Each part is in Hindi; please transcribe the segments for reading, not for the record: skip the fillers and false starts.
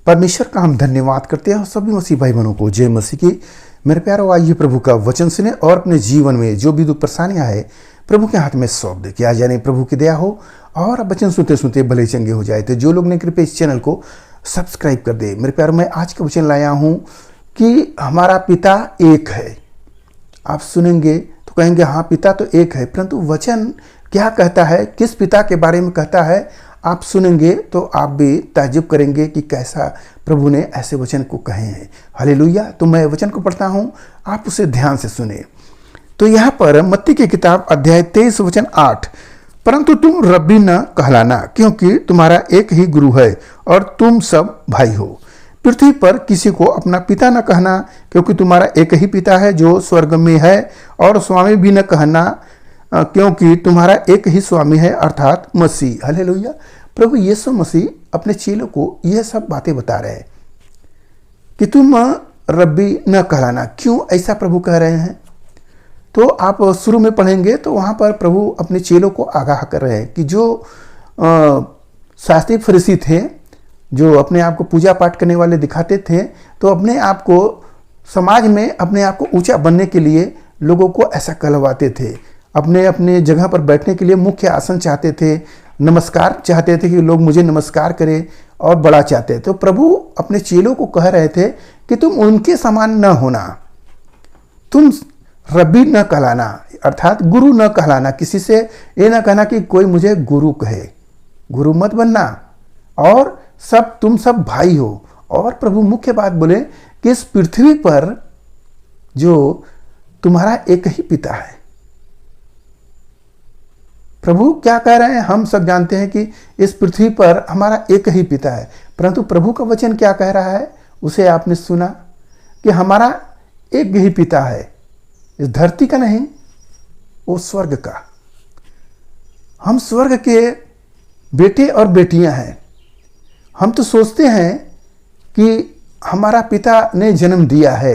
परमेश्वर का हम धन्यवाद करते हैं और सभी मसीह भाई बहनों को जय मसीह की। मेरे प्यारों, आइए प्रभु का वचन सुने और अपने जीवन में जो भी दुख परेशानियां है प्रभु के हाथ में सौंप दे। क्या जाने प्रभु की दया हो और वचन सुनते सुनते भले चंगे हो जाए। तो जो लोग ने कृपया इस चैनल को सब्सक्राइब कर दे। मेरे प्यारों, मैं आज का वचन लाया हूँ कि हमारा पिता एक है। आप सुनेंगे तो कहेंगे हाँ, पिता तो एक है, परंतु वचन क्या कहता है, किस पिता के बारे में कहता है, आप सुनेंगे तो आप भी ताज्जुब करेंगे कि कैसा प्रभु ने ऐसे वचन को कहे हैं। हालेलुया। तो मैं वचन को पढ़ता हूँ, आप उसे ध्यान से सुने। तो यहाँ पर मत्ती की किताब अध्याय 23 वचन 8, परंतु तुम रब्बी न कहलाना, क्योंकि तुम्हारा एक ही गुरु है और तुम सब भाई हो। पृथ्वी पर किसी को अपना पिता न कहना, क्योंकि तुम्हारा एक ही पिता है जो स्वर्ग में है, और स्वामी भी न कहना, क्योंकि तुम्हारा एक ही स्वामी है अर्थात मसीह। हालेलुया। प्रभु यीशु मसीह अपने चेलों को यह सब बातें बता रहे हैं कि तुम रब्बी न कहलाना। क्यों ऐसा प्रभु कह रहे हैं? तो आप शुरू में पढ़ेंगे तो वहाँ पर प्रभु अपने चेलों को आगाह कर रहे हैं कि जो शास्त्री फरीसी थे, जो अपने आप को पूजा पाठ करने वाले दिखाते थे, तो अपने आप को समाज में अपने आप को ऊंचा बनने के लिए लोगों को ऐसा कहलवाते थे। अपने अपने जगह पर बैठने के लिए मुख्य आसन चाहते थे, नमस्कार चाहते थे कि लोग मुझे नमस्कार करें, और बड़ा चाहते थे। तो प्रभु अपने चेलों को कह रहे थे कि तुम उनके समान न होना, तुम रब्बी न कहलाना, अर्थात गुरु न कहलाना। किसी से ये न कहना कि कोई मुझे गुरु कहे, गुरु मत बनना, और तुम सब भाई हो। और प्रभु मुख्य बात बोले कि इस पृथ्वी पर जो तुम्हारा एक ही पिता है। प्रभु क्या कह रहे हैं? हम सब जानते हैं कि इस पृथ्वी पर हमारा एक ही पिता है, परंतु प्रभु का वचन क्या कह रहा है उसे आपने सुना कि हमारा एक ही पिता है, इस धरती का नहीं, वो स्वर्ग का। हम स्वर्ग के बेटे और बेटियां हैं। हम तो सोचते हैं कि हमारा पिता ने जन्म दिया है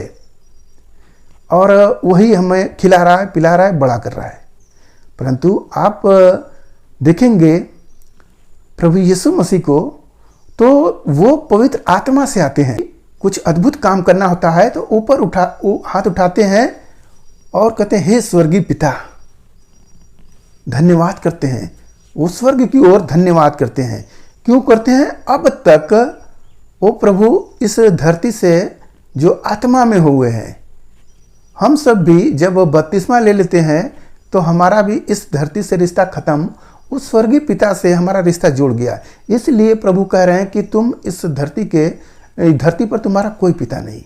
और वही हमें खिला रहा है, पिला रहा है, बड़ा कर रहा है, परंतु आप देखेंगे प्रभु यीशु मसीह को तो वो पवित्र आत्मा से आते हैं। कुछ अद्भुत काम करना होता है तो ऊपर हाथ उठाते हैं और कहते हैं हे स्वर्गीय पिता, धन्यवाद करते हैं। वो स्वर्ग की ओर धन्यवाद करते हैं। क्यों करते हैं? अब तक वो प्रभु इस धरती से जो आत्मा में हुए हैं, हम सब भी जब बपतिस्मा ले लेते हैं तो हमारा भी इस धरती से रिश्ता खत्म, उस स्वर्गीय पिता से हमारा रिश्ता जुड़ गया। इसलिए प्रभु कह रहे हैं कि तुम इस धरती पर तुम्हारा कोई पिता नहीं,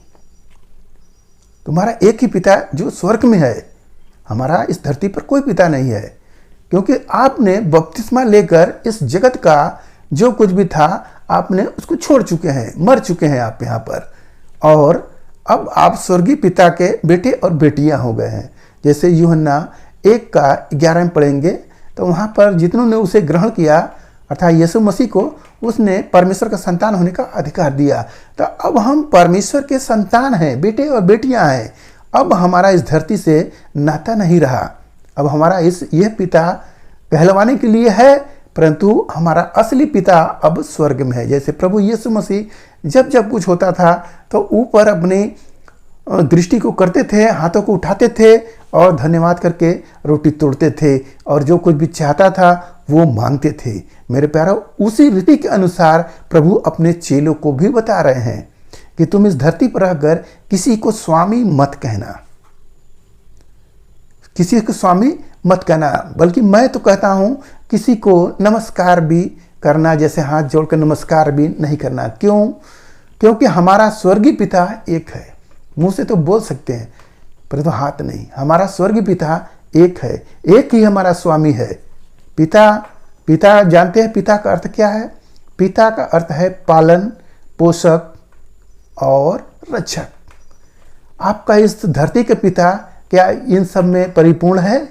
तुम्हारा एक ही पिता जो स्वर्ग में है। हमारा इस धरती पर कोई पिता नहीं है, क्योंकि आपने बपतिस्मा लेकर इस जगत का जो कुछ भी था आपने उसको छोड़ चुके हैं, मर चुके हैं आप यहाँ पर, और अब आप स्वर्गीय पिता के बेटे और बेटियां हो गए हैं। जैसे यूहन्ना 1:11 में पढ़ेंगे तो वहाँ पर जितनों ने उसे ग्रहण किया, अर्थात यीशु मसीह को, उसने परमेश्वर का संतान होने का अधिकार दिया। तो अब हम परमेश्वर के संतान हैं, बेटे और बेटियां हैं। अब हमारा इस धरती से नाता नहीं रहा। अब हमारा यह पिता कहलवाने के लिए है, परंतु हमारा असली पिता अब स्वर्ग में है। जैसे प्रभु यीशु मसीह जब कुछ होता था तो ऊपर अपनी दृष्टि को करते थे, हाथों को उठाते थे और धन्यवाद करके रोटी तोड़ते थे, और जो कुछ भी चाहता था वो मांगते थे। मेरे प्यारों, उसी रीति के अनुसार प्रभु अपने चेलों को भी बता रहे हैं कि तुम इस धरती पर रहकर किसी को स्वामी मत कहना, किसी को स्वामी मत कहना, बल्कि मैं तो कहता हूं किसी को नमस्कार भी करना, जैसे हाथ जोड़कर नमस्कार भी नहीं करना। क्यों? क्योंकि हमारा स्वर्गीय पिता एक है। मुंह से तो बोल सकते हैं परंतु हाथ नहीं। हमारा स्वर्गीय पिता एक है, एक ही हमारा स्वामी है। पिता जानते हैं पिता का अर्थ क्या है? पिता का अर्थ है पालन, पोषक और रक्षक। आपका इस धरती के पिता क्या इन सब में परिपूर्ण है?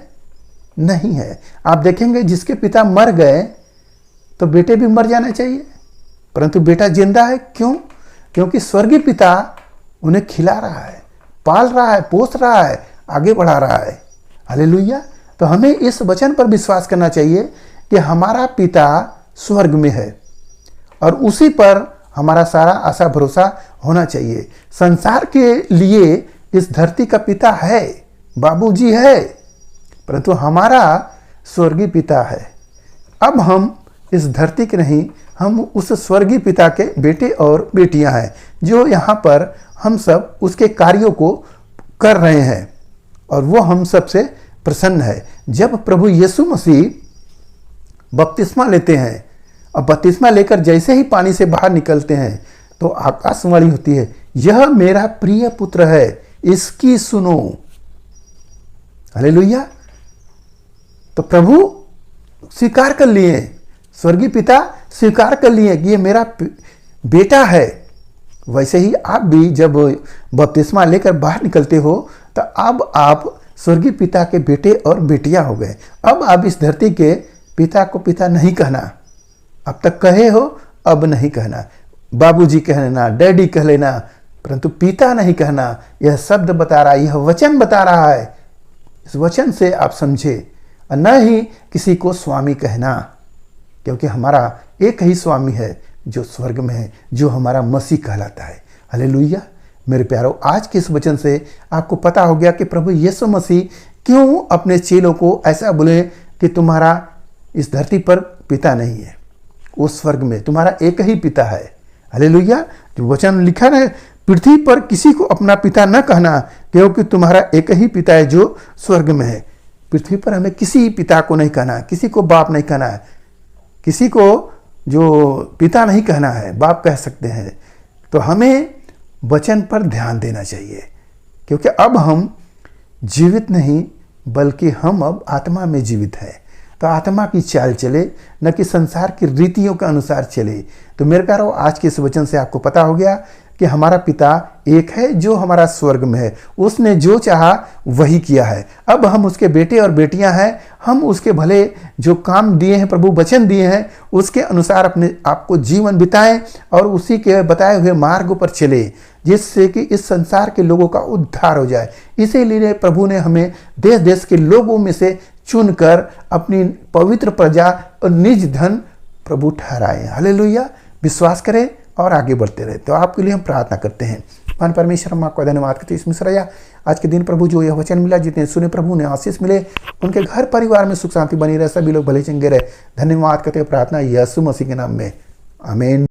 नहीं है। आप देखेंगे जिसके पिता मर गए तो बेटे भी मर जाना चाहिए, परंतु बेटा जिंदा है। क्यों? क्योंकि स्वर्गीय पिता उन्हें खिला रहा है, पाल रहा है, पोस रहा है, आगे बढ़ा रहा है। हालेलुया। तो हमें इस वचन पर विश्वास करना चाहिए कि हमारा पिता स्वर्ग में है और उसी पर हमारा सारा आशा भरोसा होना चाहिए। संसार के लिए इस धरती का पिता है, बाबूजी है, परंतु हमारा स्वर्गीय पिता है। अब हम इस धरती के नहीं, हम उस स्वर्गीय पिता के बेटे और बेटियां हैं, जो यहाँ पर हम सब उसके कार्यों को कर रहे हैं और वो हम सब से प्रसन्न है। जब प्रभु यीशु मसीह बपतिस्मा लेते हैं और बपतिस्मा लेकर जैसे ही पानी से बाहर निकलते हैं तो आकाशवाणी होती है, यह मेरा प्रिय पुत्र है, इसकी सुनो। हालेलुया। तो प्रभु स्वीकार कर लिए, स्वर्गीय पिता स्वीकार कर लिए कि ये मेरा बेटा है। वैसे ही आप भी जब बपतिस्मा लेकर बाहर निकलते हो तो अब आप स्वर्गीय पिता के बेटे और बेटियां हो गए। अब आप इस धरती के पिता को पिता नहीं कहना, अब तक कहे हो, अब नहीं कहना। बाबूजी कह लेना, डैडी कह लेना, परंतु पिता नहीं कहना। यह शब्द बता रहा है, यह वचन बता रहा है। इस वचन से आप समझे, और न ही किसी को स्वामी कहना, क्योंकि हमारा एक ही स्वामी है जो स्वर्ग में है, जो हमारा मसीह कहलाता है। हालेलुया। मेरे प्यारों, आज के इस वचन से आपको पता हो गया कि प्रभु यीशु मसीह क्यों अपने चेलों को ऐसा बोले कि तुम्हारा इस धरती पर पिता नहीं है, वो स्वर्ग में तुम्हारा एक ही पिता है। हालेलुया। जो वचन लिखा है, पृथ्वी पर किसी को अपना पिता न कहना, क्योंकि तुम्हारा एक ही पिता है जो स्वर्ग में है। पृथ्वी पर हमें किसी पिता को नहीं कहना, किसी को बाप नहीं कहना है, किसी को जो पिता नहीं कहना है, बाप कह सकते हैं। तो हमें वचन पर ध्यान देना चाहिए, क्योंकि अब हम जीवित नहीं बल्कि हम अब आत्मा में जीवित हैं। तो आत्मा की चाल चले, न कि संसार की रीतियों के अनुसार चले। तो मेरे प्यारों, आज के इस वचन से आपको पता हो गया कि हमारा पिता एक है जो हमारा स्वर्ग में है। उसने जो चाहा वही किया है। अब हम उसके बेटे और बेटियां हैं। हम उसके भले जो काम दिए हैं, प्रभु वचन दिए हैं, उसके अनुसार अपने आपको जीवन बिताएं और उसी के बताए हुए मार्ग पर चले, जिससे कि इस संसार के लोगों का उद्धार हो जाए। इसीलिए प्रभु ने हमें देश देश के लोगों में से चुनकर अपनी पवित्र प्रजा और निज धन प्रभु ठहराए। हालेलुया। विश्वास करें और आगे बढ़ते रहे। तो आपके लिए हम प्रार्थना करते हैं। मान परमेश्वर, हम आपका धन्यवाद करते हैं इस मिश्रया आज के दिन प्रभु जो यह वचन मिला, जितने सुने प्रभु ने आशीष मिले, उनके घर परिवार में सुख शांति बनी रहे, सभी लोग भले चंगे रहे। धन्यवाद करते हैं, प्रार्थना यीशु मसीह के नाम में, आमीन।